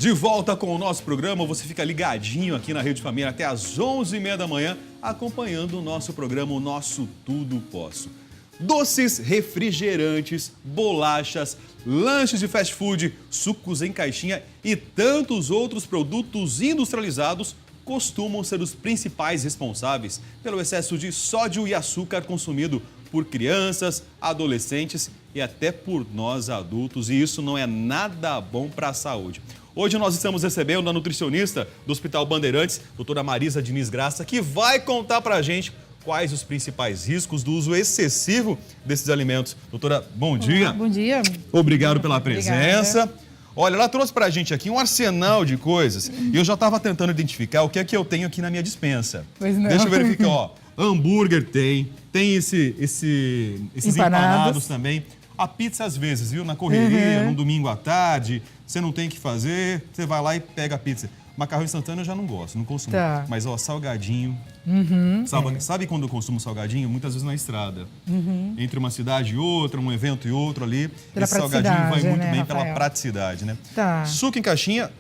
De volta com o nosso programa, você fica ligadinho aqui na Rede Família até às 11h30 da manhã, acompanhando o nosso programa, o nosso Tudo Posso. Doces, refrigerantes, bolachas, lanches de fast food, sucos em caixinha e tantos outros produtos industrializados costumam ser os principais responsáveis pelo excesso de sódio e açúcar consumido por crianças, adolescentes e até por nós adultos. E isso não é nada bom para a saúde. Hoje nós estamos recebendo a nutricionista do Hospital Bandeirantes, doutora Marisa Diniz Graça, que vai contar para a gente quais os principais riscos do uso excessivo desses alimentos. Doutora, bom dia. Olá, bom dia. Obrigado pela presença. Obrigada. Olha, ela trouxe para a gente aqui um arsenal de coisas e eu já estava tentando identificar o que é que eu tenho aqui na minha despensa. Pois não. Deixa eu verificar, ó. Hambúrguer tem esses empanados também. A pizza às vezes, viu? Na correria, num domingo à tarde, você não tem o que fazer, você vai lá e pega a pizza. Macarrão instantâneo eu já não gosto, não consumo. Tá. Mas, ó, salgadinho. Sabe quando eu consumo salgadinho? Muitas vezes na estrada. Entre uma cidade e outra, um evento e outro ali. Pela esse salgadinho vai muito bem Rafael? pela praticidade, né? Tá. Suco em caixinha.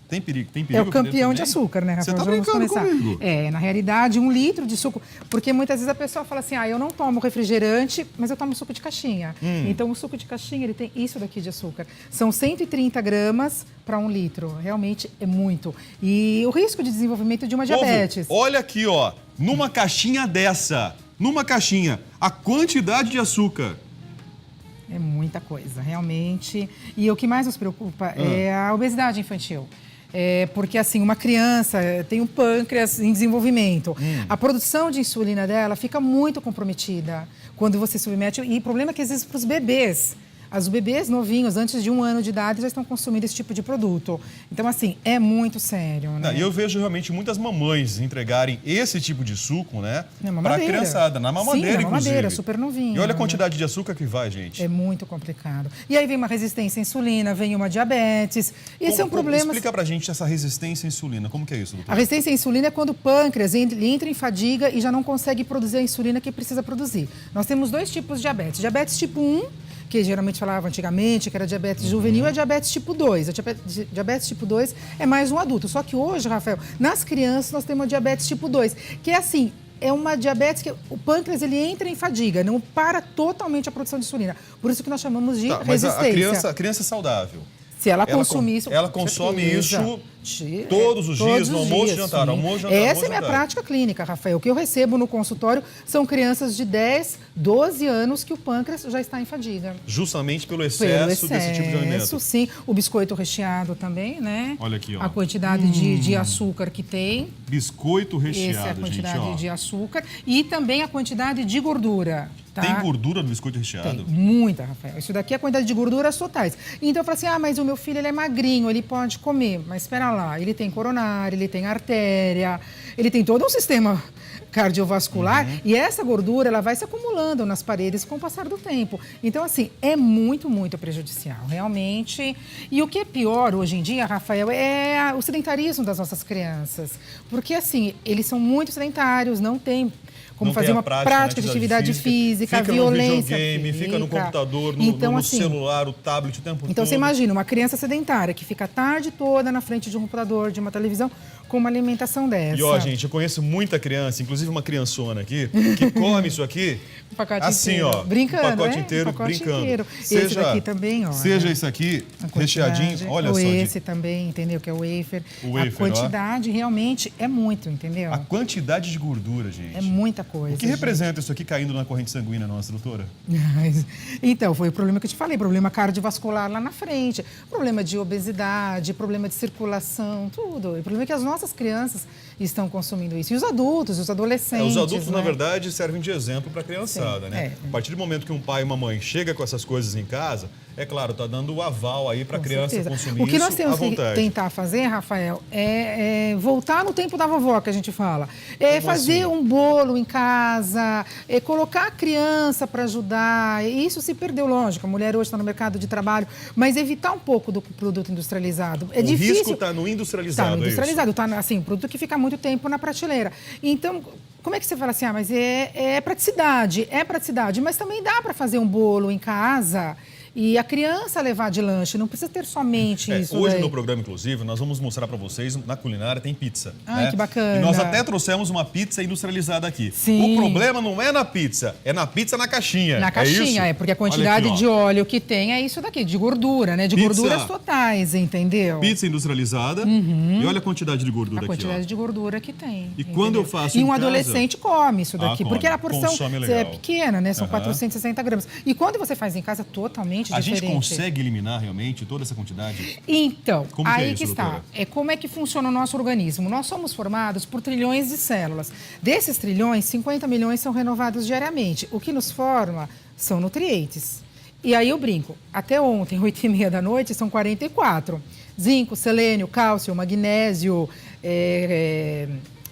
Tem perigo? É o campeão de açúcar, né, Rafael? Você tá brincando comigo? Na realidade, 1 litro de suco... Porque muitas vezes a pessoa fala assim, eu não tomo refrigerante, mas eu tomo suco de caixinha. Então, o suco de caixinha, ele tem isso daqui de açúcar. São 130 gramas para 1 litro. Realmente é muito. E o risco de desenvolvimento de uma diabetes... Olha aqui, ó. Numa caixinha dessa, a quantidade de açúcar... É muita coisa, realmente. E o que mais nos preocupa é a obesidade infantil. Porque, assim, uma criança tem um pâncreas em desenvolvimento. A produção de insulina dela fica muito comprometida quando você submete. E o problema é que, às vezes, para os bebês... Os bebês novinhos, antes de 1 ano de idade, já estão consumindo esse tipo de produto. Então, assim, é muito sério, né? E eu vejo realmente muitas mamães entregarem esse tipo de suco, né? Para a criançada, na mamadeira, inclusive. inclusive. Mamadeira, super novinho. E olha a quantidade de açúcar que vai, gente. É muito complicado. E aí vem uma resistência à insulina, vem uma diabetes. Esse é um problema... Explica pra gente essa resistência à insulina. Como que é isso, doutor? A resistência à insulina é quando o pâncreas entra em fadiga e já não consegue produzir a insulina que precisa produzir. Nós temos 2 tipos de diabetes. Diabetes tipo 1, que geralmente falava antigamente, que era diabetes juvenil, é diabetes tipo 2. A diabetes tipo 2 é mais um adulto. Só que hoje, Rafael, nas crianças nós temos a diabetes tipo 2, que é assim, é uma diabetes que o pâncreas ele entra em fadiga, não para totalmente a produção de insulina. Por isso que nós chamamos de resistência. Mas a criança é saudável. Se ela consumir isso... Ela consome isso todos os dias, no almoço e jantar. Essa é a minha prática clínica, Rafael. O que eu recebo no consultório são crianças de 10, 12 anos que o pâncreas já está em fadiga. Justamente pelo excesso desse tipo de alimento. Sim. O biscoito recheado também, né? Olha aqui, ó. A quantidade de açúcar que tem. Biscoito recheado, essa é a quantidade gente, de açúcar. E também a quantidade de gordura. Tá? Tem gordura no biscoito recheado? Tem, muita, Rafael. Isso daqui é a quantidade de gorduras totais. Então eu falo assim, mas o meu filho ele é magrinho, ele pode comer. Mas espera lá, ele tem coronária, ele tem artéria, ele tem todo um sistema cardiovascular e essa gordura ela vai se acumulando nas paredes com o passar do tempo. Então, assim, é muito, muito prejudicial, realmente. E o que é pior hoje em dia, Rafael, é o sedentarismo das nossas crianças. Porque, assim, eles são muito sedentários, não tem... Como fazer uma prática de atividade física, fica violência. No videogame, fica no computador, no celular, o tablet o tempo todo. Então você imagina uma criança sedentária que fica a tarde toda na frente de um computador, de uma televisão, com uma alimentação dessa. E ó, gente, eu conheço muita criança, inclusive uma criançona aqui, que come isso aqui um pacote assim, inteiro. ó. Brincando, um pacote inteiro, brincando. Inteiro. Esse daqui também, ó. Seja esse aqui, recheadinho, olha só. Esse também, entendeu? Que é o wafer. A quantidade realmente é muito, entendeu? A quantidade de gordura, gente. É muita coisa. O que representa isso aqui caindo na corrente sanguínea nossa, doutora? Então, foi o problema que eu te falei, problema cardiovascular lá na frente, problema de obesidade, problema de circulação, tudo. O problema é que as nossas crianças estão consumindo isso. E os adultos, os adolescentes. Os adultos, na verdade, servem de exemplo para a criançada, né? A partir do momento que um pai e uma mãe chega com essas coisas em casa, é claro, tá dando o aval aí para a criança consumir isso à vontade. O que nós temos que tentar fazer, Rafael, é voltar no tempo da vovó, que a gente fala. É fazer um bolo em casa, é colocar a criança para ajudar. Isso se perdeu, lógico. A mulher hoje está no mercado de trabalho, mas evitar um pouco do produto industrializado. É difícil. O risco está no industrializado. Está no industrializado, está assim, produto que fica muito tempo na prateleira. Então, como é que você fala assim, mas é praticidade, mas também dá para fazer um bolo em casa E a criança levar de lanche, não precisa ter somente isso. Hoje daí. no programa, inclusive, nós vamos mostrar para vocês, na culinária tem pizza. Ai, né? que bacana. E nós até trouxemos uma pizza industrializada aqui. Sim. O problema não é na pizza, é na pizza na caixinha. Na caixinha, é isso? porque a quantidade Olha aqui, de óleo que tem é isso daqui, de gordura, né? De Pizza. gorduras totais, entendeu? Pizza industrializada. E olha a quantidade de gordura A aqui, quantidade ó. de gordura que tem. E quando eu faço E em um casa- adolescente come isso daqui, come. porque a porção Consome é legal. pequena, né? São Aham. 460 gramas. E quando você faz em casa, totalmente A diferente. gente consegue eliminar realmente toda essa quantidade? Então, Como que é aí isso, que está. doutora? É como é que funciona o nosso organismo. Nós somos formados por trilhões de células. Desses trilhões, 50 milhões são renovados diariamente. O que nos forma são nutrientes. E aí eu brinco, até ontem, 8h30 da noite, são 44. Zinco, selênio, cálcio, magnésio,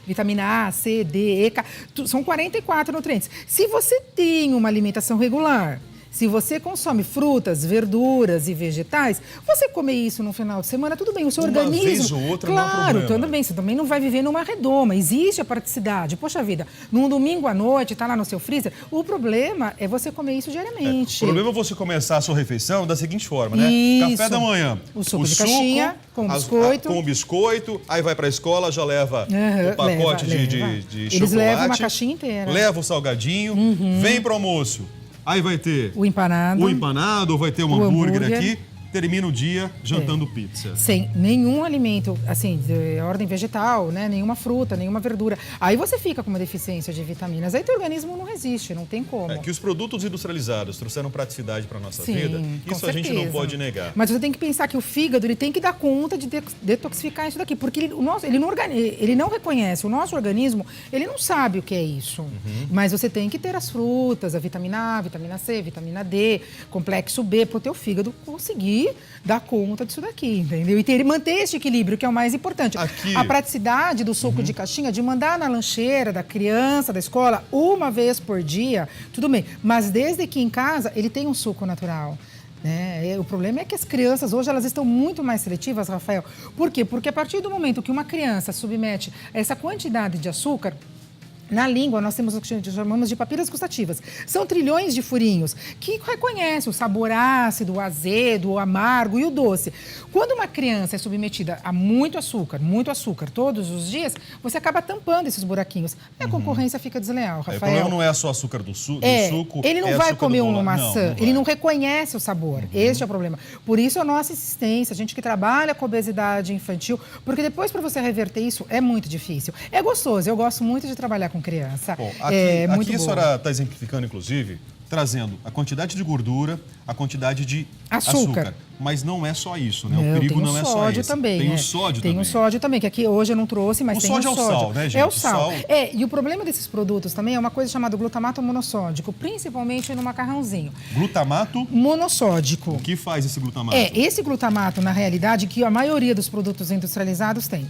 vitamina A, C, D, E, K, são 44 nutrientes. Se você tem uma alimentação regular, se você consome frutas, verduras e vegetais, você comer isso no final de semana, tudo bem, o seu Uma organismo... vez ou outra não é claro, problema. tudo bem, você também não vai viver numa redoma, existe a praticidade. Poxa vida, num domingo à noite, tá lá no seu freezer, o problema é você comer isso diariamente. O problema é você começar a sua refeição da seguinte forma, né? Isso. Café da manhã. O suco de caixinha, com biscoito. Com biscoito, aí vai pra escola, já leva Aham, o pacote leva. de Eles chocolate. levam uma caixinha inteira. Leva o salgadinho, vem pro almoço. Aí vai ter O empanado. o empanado, ou vai ter um O hambúrguer hambúrguer. aqui. Termina o dia jantando pizza. Sem nenhum alimento, assim, de ordem vegetal, né? Nenhuma fruta, nenhuma verdura. Aí você fica com uma deficiência de vitaminas. Aí teu organismo não resiste, não tem como. É que os produtos industrializados trouxeram praticidade para nossa Sim, vida. com Isso a gente não certeza. pode negar. Mas você tem que pensar que o fígado ele tem que dar conta de detoxificar isso daqui, porque ele não reconhece, o nosso organismo, ele não sabe o que é isso. Mas você tem que ter as frutas, a vitamina A, vitamina C, vitamina D, complexo B, para o teu fígado conseguir dar conta disso daqui, entendeu? E manter esse equilíbrio, que é o mais importante. Aqui. A praticidade do suco de caixinha, de mandar na lancheira da criança, da escola, uma vez por dia, tudo bem. Mas desde que em casa ele tem um suco natural. O problema é que as crianças hoje elas estão muito mais seletivas, Rafael. Por quê? Porque a partir do momento que uma criança submete essa quantidade de açúcar, na língua, nós temos o que chamamos de papilas gustativas. São trilhões de furinhos que reconhecem o sabor ácido, o azedo, o amargo e o doce. Quando uma criança é submetida a muito açúcar todos os dias, você acaba tampando esses buraquinhos. E a concorrência fica desleal, O Rafael. problema não é só açúcar do suco, Ele não é vai açúcar comer do uma bolo. maçã, Não ele não reconhece o sabor. Este é o problema. Por isso a nossa insistência, a gente que trabalha com obesidade infantil, porque depois para você reverter isso é muito difícil. É gostoso, eu gosto muito de trabalhar com criança. Bom, é muito aqui a bom. senhora está exemplificando, inclusive, trazendo a quantidade de gordura, a quantidade de açúcar. Mas não é só isso, né? O perigo tem não é só sódio esse. também, Tem né? o sódio tem também. o sódio também, que aqui hoje eu não trouxe, mas O tem sódio o é o sódio. sal, né, gente? É o O sal. sal- E o problema desses produtos também é uma coisa chamada glutamato monossódico, principalmente no macarrãozinho. Glutamato, Monossódico. o que faz esse glutamato? Esse glutamato, na realidade, que a maioria dos produtos industrializados tem.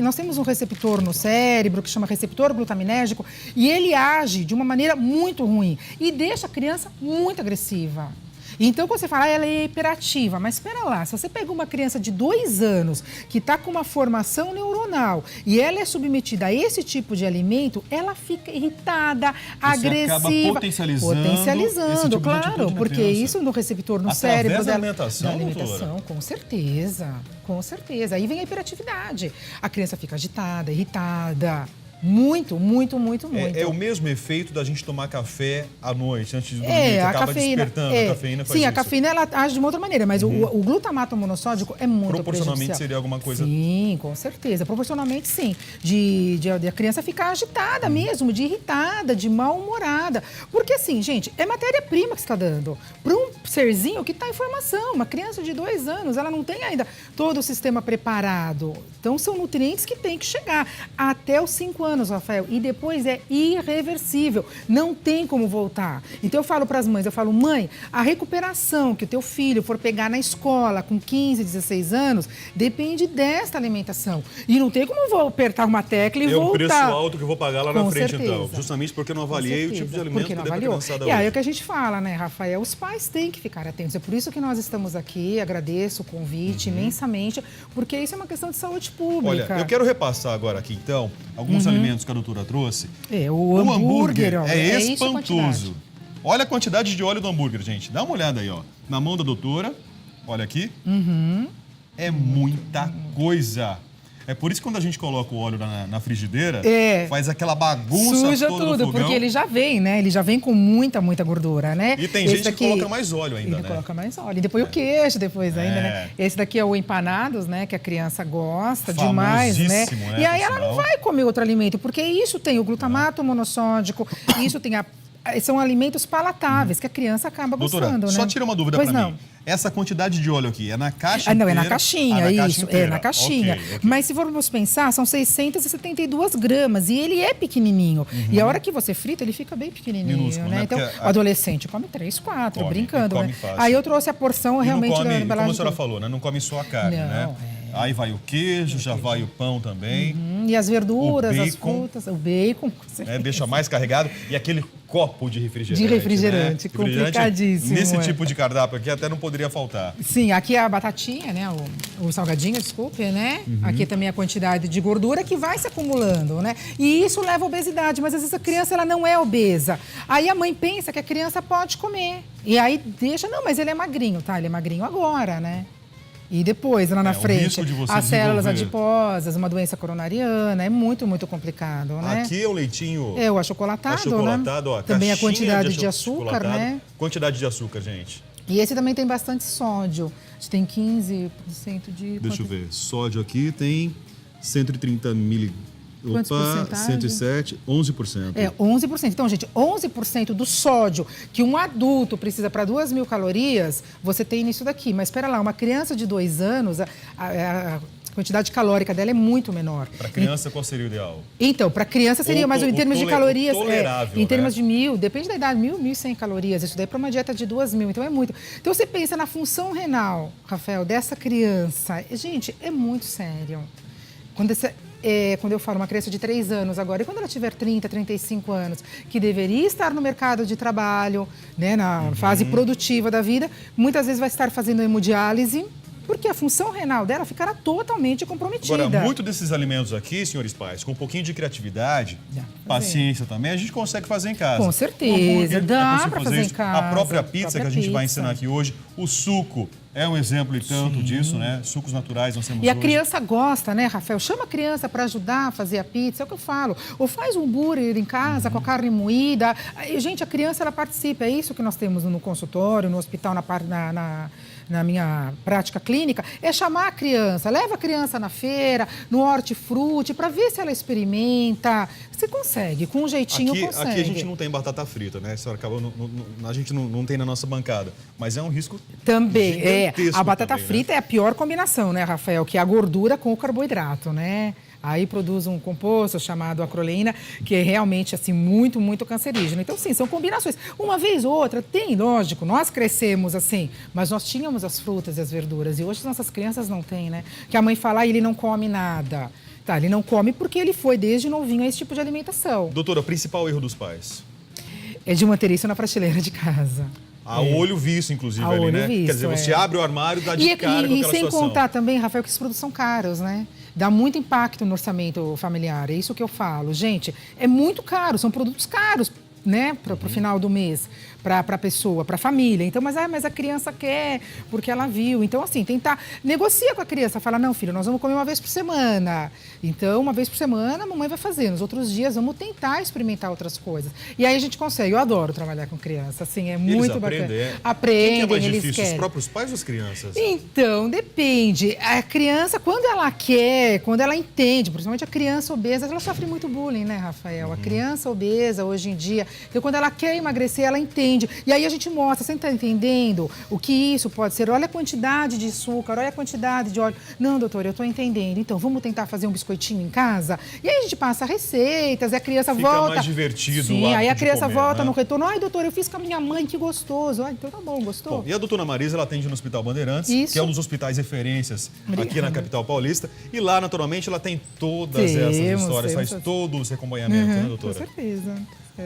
Nós temos um receptor no cérebro que chama receptor glutaminérgico e ele age de uma maneira muito ruim e deixa a criança muito agressiva. Então, quando você fala, ela é hiperativa, mas espera lá, se você pega uma criança de 2 anos que está com uma formação neuronal e ela é submetida a esse tipo de alimento, ela fica irritada, agressiva. Acaba potencializando esse tipo de claro, atitude na porque criança. isso no receptor no Através cérebro da dela. alimentação, da alimentação, doutora? com certeza, com certeza. Aí vem a hiperatividade. A criança fica agitada, irritada. Muito, muito, muito, muito. É o mesmo efeito da gente tomar café à noite, antes de dormir, que a acaba cafeína. despertando. A cafeína faz Sim, a isso. cafeína ela age de uma outra maneira, mas o glutamato monossódico é muito Proporcionalmente prejudicial. seria alguma coisa... Sim, com certeza. Proporcionalmente, sim. De a criança ficar agitada mesmo, de irritada, de mal-humorada. Porque, assim, gente, é matéria-prima que você está dando. Para um serzinho que está em formação. Uma criança de 2 anos, ela não tem ainda todo o sistema preparado. Então, são nutrientes que têm que chegar até os 5 anos, Rafael. E depois é irreversível. Não tem como voltar. Então, eu falo para as mães, mãe, a recuperação que o teu filho for pegar na escola com 15, 16 anos, depende desta alimentação. E não tem como eu vou apertar uma tecla e voltar. É um preço alto que eu vou pagar lá na Com frente, certeza. então. Justamente porque eu não avaliei o tipo de alimento porque que não deve avaliou. criançada E aí hoje. é o que a gente fala, né, Rafael? Os pais têm que ficar atentos. É por isso que nós estamos aqui. Agradeço o convite imensamente, porque isso é uma questão de saúde pública. Olha, eu quero repassar agora aqui, então, alguns alimentos que a doutora trouxe. O hambúrguer, ó, é isso a espantoso. Olha a quantidade de óleo do hambúrguer, gente. Dá uma olhada aí, ó. Na mão da doutora. Olha aqui. É muita coisa. É por isso que quando a gente coloca o óleo na frigideira, faz aquela bagunça suja toda tudo, no fogão. porque ele já vem, né? Ele já vem com muita gordura, né? E tem gente que coloca mais óleo ainda, ele né? coloca mais óleo. E depois o queijo, depois ainda, né? Esse daqui é o empanados, né? Que a criança gosta demais, né? E aí ela não vai comer outro alimento, porque isso tem o glutamato monossódico, isso tem são alimentos palatáveis que a criança acaba gostando, né? Só tira uma dúvida pra mim. Essa quantidade de óleo aqui é na caixa não, inteira? é na caixinha, isso. É na caixinha. Okay. Mas se formos pensar, são 672 gramas e ele é pequenininho. E a hora que você frita, ele fica bem pequenininho, minúsculo, né? Então, o adolescente come 3, 4, brincando, come né? fácil. Aí eu trouxe a porção realmente não come, da embalagem. como a senhora falou, né? Não come só a carne, né? Aí vai o queijo, já vai o pão também. E as verduras, as frutas, o bacon. Deixa mais carregado. E aquele copo de refrigerante. De refrigerante, né? complicadíssimo. Nesse tipo de cardápio aqui até não poderia faltar. Sim, aqui é a batatinha, né? O salgadinho, desculpe, né? Aqui também a quantidade de gordura que vai se acumulando, né? E isso leva à obesidade, mas às vezes a criança ela não é obesa. Aí a mãe pensa que a criança pode comer. E aí deixa, não, mas ele é magrinho, tá? Ele é magrinho agora, né? E depois, lá na frente, as células adiposas, uma doença coronariana, é muito, muito complicado, né? Aqui é o leitinho... O achocolatado, achocolatado, né? ó, também a quantidade de açúcar, né? Quantidade de açúcar, gente. E esse também tem bastante sódio. A gente tem 15% de... Deixa eu ver. Sódio aqui tem 130 miligramas. Quantos porcentagem? 107, 11%. 11%. Então, gente, 11% do sódio que um adulto precisa para 2.000 calorias, você tem nisso daqui. Mas espera lá, uma criança de 2 anos, a quantidade calórica dela é muito menor. Para criança, qual seria o ideal? Então, para criança seria, mas em termos de calorias, em termos né? de 1.000, depende da idade, 1.100 calorias. Isso daí é para uma dieta de 2.000, então é muito. Então, você pensa na função renal, Rafael, dessa criança. Gente, é muito sério. Quando eu falo uma criança de 3 anos agora, e quando ela tiver 30, 35 anos, que deveria estar no mercado de trabalho, né, na fase produtiva da vida, muitas vezes vai estar fazendo hemodiálise, porque a função renal dela ficará totalmente comprometida. Agora, muito desses alimentos aqui, senhores pais, com um pouquinho de criatividade, paciência também, a gente consegue fazer em casa. Com certeza, dá para fazer em casa. A própria pizza que a gente vai ensinar aqui hoje, o suco é um exemplo e tanto disso, né? Sucos naturais nós temos E a hoje. criança gosta, né, Rafael? Chama a criança para ajudar a fazer a pizza, é o que eu falo. Ou faz um hambúrguer em casa com a carne moída. E, gente, a criança, ela participa. É isso que nós temos no consultório, no hospital, na minha prática clínica, é chamar a criança, leva a criança na feira, no hortifruti, para ver se ela experimenta. Você consegue, com um jeitinho consegue. Aqui a gente não tem batata frita, né? A gente não tem na nossa bancada, mas é um risco também. A batata também, frita é a pior combinação, né, Rafael? Que é a gordura com o carboidrato, né? Aí produz um composto chamado acroleína, que é realmente, assim, muito, muito cancerígeno. Então, sim, são combinações. Uma vez ou outra, tem, lógico, nós crescemos assim, mas nós tínhamos as frutas e as verduras. E hoje as nossas crianças não têm, né? Que a mãe fala, ele não come nada. Tá, ele não come porque ele foi desde novinho a esse tipo de alimentação. Doutora, o principal erro dos pais? É de manter isso na prateleira de casa. A olho visto, inclusive, ali, olho né? visto, Quer dizer, você abre o armário e dá de cara com aquela situação. E sem contar também, Rafael, que esses produtos são caros, né? Dá muito impacto no orçamento familiar, é isso que eu falo. Gente, é muito caro, são produtos caros, né, para o final do mês, para a pessoa, para a família. Então, mas a criança quer, porque ela viu. Então, assim, tentar, negocia com a criança, fala, não, filho, nós vamos comer uma vez por semana. Então, uma vez por semana, a mamãe vai fazer. Nos outros dias, vamos tentar experimentar outras coisas. E aí a gente consegue. Eu adoro trabalhar com criança, assim, é muito bacana. Aprendem, Quem que é mais eles difícil, querem. os próprios pais ou as crianças? Então, depende. A criança, quando ela quer, quando ela entende, principalmente a criança obesa, ela sofre muito bullying, né, Rafael? A criança obesa, hoje em dia, então quando ela quer emagrecer, ela entende. E aí a gente mostra, você está entendendo o que isso pode ser? Olha a quantidade de açúcar, olha a quantidade de óleo. Não, doutor, eu estou entendendo. Então, vamos tentar fazer um biscoitinho em casa? E aí a gente passa receitas, e a criança volta... Fica mais divertido. Sim, aí a criança comer, volta né? no retorno. Ai, doutor, eu fiz com a minha mãe, que gostoso. Então tá bom, gostou? Bom, e a doutora Marisa, ela atende no Hospital Bandeirantes, Isso. que é um dos hospitais referências aqui Obrigada. na capital paulista. E lá, naturalmente, ela tem todas essas histórias, faz todo esse acompanhamento, né, doutora? Com certeza.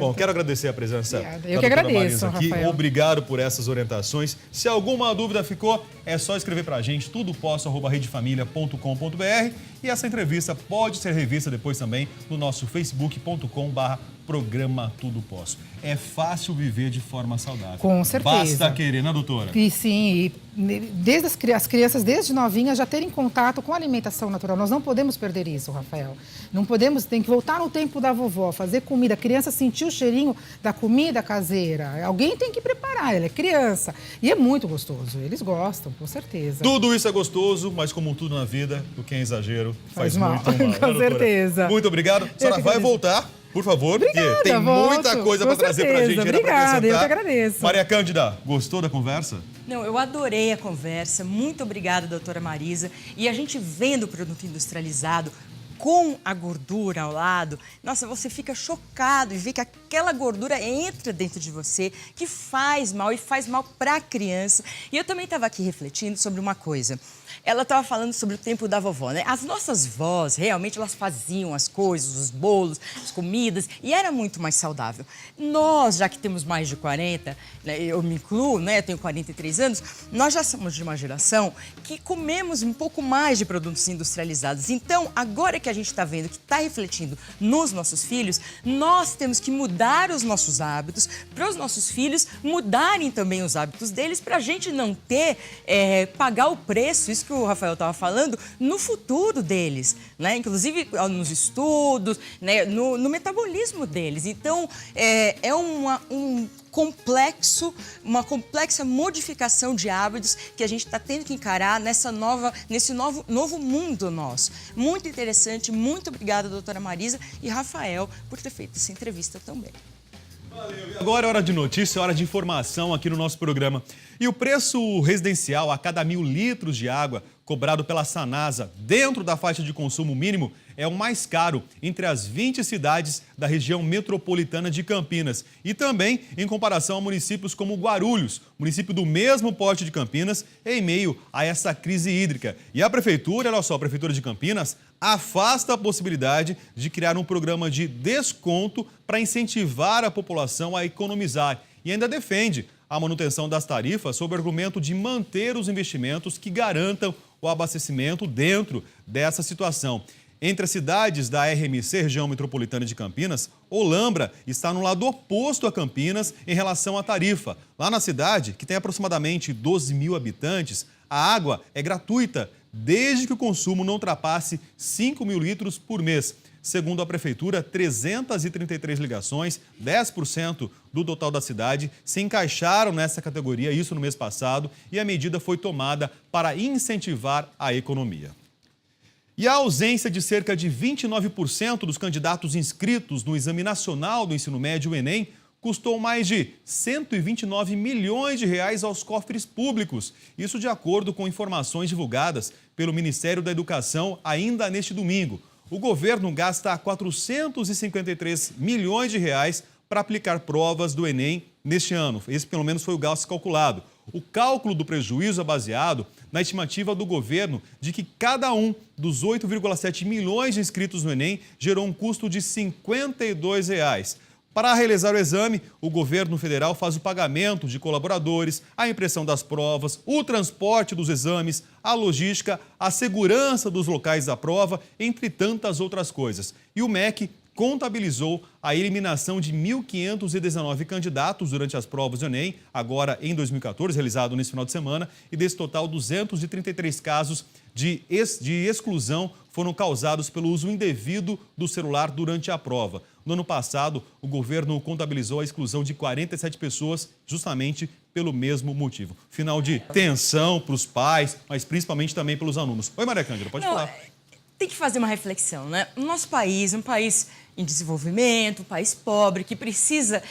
Bom, quero agradecer a presença Obrigada. da Eu que doutora agradeço, Marisa aqui. Rafael. Obrigado por essas orientações. Se alguma dúvida ficou, é só escrever pra gente, tudoposso@redefamilia.com.br, e essa entrevista pode ser revista depois também no nosso facebook.com/tudoposso. Programa Tudo Posso. É fácil viver de forma saudável. Com certeza. Basta querer, né, doutora? E sim, desde as crianças, desde novinhas, já terem contato com a alimentação natural. Nós não podemos perder isso, Rafael. Não podemos, tem que voltar no tempo da vovó, fazer comida. A criança sentir o cheirinho da comida caseira. Alguém tem que preparar, ela é criança. E é muito gostoso, eles gostam, com certeza. Tudo isso é gostoso, mas como tudo na vida, o que é exagero faz mal. muito mal. Né, Com doutora? certeza. Muito obrigado. A senhora vai voltar, por favor, Obrigada, porque tem muita coisa para trazer para a gente. Obrigada, eu que agradeço. Maria Cândida, gostou da conversa? Não, eu adorei a conversa. Muito obrigada, doutora Marisa. E a gente vendo o produto industrializado com a gordura ao lado, nossa, você fica chocado e vê que aquela gordura entra dentro de você, que faz mal e faz mal para a criança. E eu também estava aqui refletindo sobre uma coisa. Ela estava falando sobre o tempo da vovó, né? As nossas vós, realmente, elas faziam as coisas, os bolos, as comidas, e era muito mais saudável. Nós, já que temos mais de 40, né, eu me incluo, né? Eu tenho 43 anos, nós já somos de uma geração que comemos um pouco mais de produtos industrializados. Então, agora que a gente está vendo, que está refletindo nos nossos filhos, nós temos que mudar os nossos hábitos para os nossos filhos mudarem também os hábitos deles, para a gente não ter, pagar o preço, isso que o Rafael estava falando, no futuro deles, né? Inclusive nos estudos, né? no metabolismo deles. Então, uma complexa modificação de hábitos que a gente está tendo que encarar nesse novo mundo nosso. Muito interessante, muito obrigada, doutora Marisa e Rafael, por ter feito essa entrevista também. Valeu. Agora é hora de notícia, hora de informação aqui no nosso programa. E o preço residencial a cada 1.000 litros de água cobrado pela Sanasa dentro da faixa de consumo mínimo é o mais caro entre as 20 cidades da região metropolitana de Campinas e também em comparação a municípios como Guarulhos, município do mesmo porte de Campinas, em meio a essa crise hídrica. E a prefeitura, olha só, a prefeitura de Campinas afasta a possibilidade de criar um programa de desconto para incentivar a população a economizar e ainda defende a manutenção das tarifas sob o argumento de manter os investimentos que garantam o abastecimento dentro dessa situação. Entre as cidades da RMC, região metropolitana de Campinas, Olambra está no lado oposto a Campinas em relação à tarifa. Lá na cidade, que tem aproximadamente 12 mil habitantes, a água é gratuita desde que o consumo não ultrapasse 5 mil litros por mês. Segundo a prefeitura, 333 ligações, 10% do total da cidade, se encaixaram nessa categoria, isso no mês passado, e a medida foi tomada para incentivar a economia. E a ausência de cerca de 29% dos candidatos inscritos no Exame Nacional do Ensino Médio, o Enem, custou mais de 129 milhões de reais aos cofres públicos. Isso de acordo com informações divulgadas pelo Ministério da Educação ainda neste domingo. O governo gasta 453 milhões de reais para aplicar provas do Enem neste ano. Esse, pelo menos, foi o gasto calculado. O cálculo do prejuízo é baseado na estimativa do governo de que cada um dos 8,7 milhões de inscritos no Enem gerou um custo de R$ 52. Para realizar o exame, o governo federal faz o pagamento de colaboradores, a impressão das provas, o transporte dos exames, a logística, a segurança dos locais da prova, entre tantas outras coisas. E o MEC contabilizou a eliminação de 1.519 candidatos durante as provas do Enem, agora em 2014, realizado nesse final de semana, e desse total, 233 casos de exclusão foram causados pelo uso indevido do celular durante a prova. No ano passado, o governo contabilizou a exclusão de 47 pessoas justamente pelo mesmo motivo. Final de tensão para os pais, mas principalmente também pelos alunos. Oi, Maria Cândida, pode falar. Tem que fazer uma reflexão, né? O nosso país, um país em desenvolvimento, um país pobre, que precisa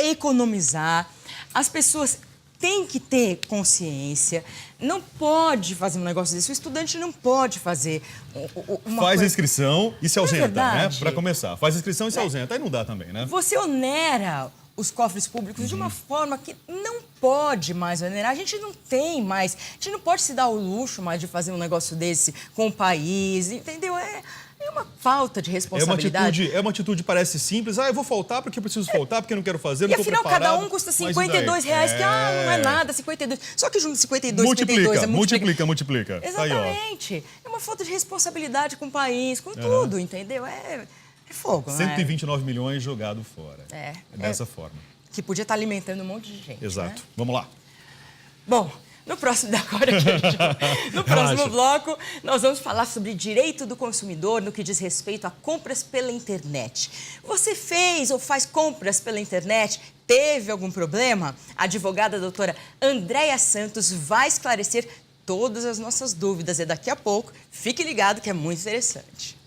economizar. As pessoas têm que ter consciência. Não pode fazer um negócio desse. O estudante não pode fazer uma Faz a inscrição e se ausenta, né? Para começar. Faz a inscrição e se ausenta. Aí não dá também, né? Você onera os cofres públicos de uma forma que não pode mais onerar. A gente não tem mais, a gente não pode se dar o luxo mais de fazer um negócio desse com o país, entendeu? É uma falta de responsabilidade. É uma atitude parece simples. Eu vou faltar porque eu preciso faltar, porque eu não quero fazer, não estou preparado. E afinal, cada um custa R$52, que não é nada, 52. Só que junto 52, multiplica, 52 é multiplica. Exatamente. Aí, é uma falta de responsabilidade com o país, com tudo, entendeu? É fogo, né? 129 milhões jogado fora. É. Dessa forma. Que podia estar alimentando um monte de gente. Exato. Né? Vamos lá. Bom, no próximo no próximo bloco, nós vamos falar sobre direito do consumidor no que diz respeito a compras pela internet. Você fez ou faz compras pela internet? Teve algum problema? A advogada doutora Andréia Santos vai esclarecer todas as nossas dúvidas. E daqui a pouco, fique ligado que é muito interessante.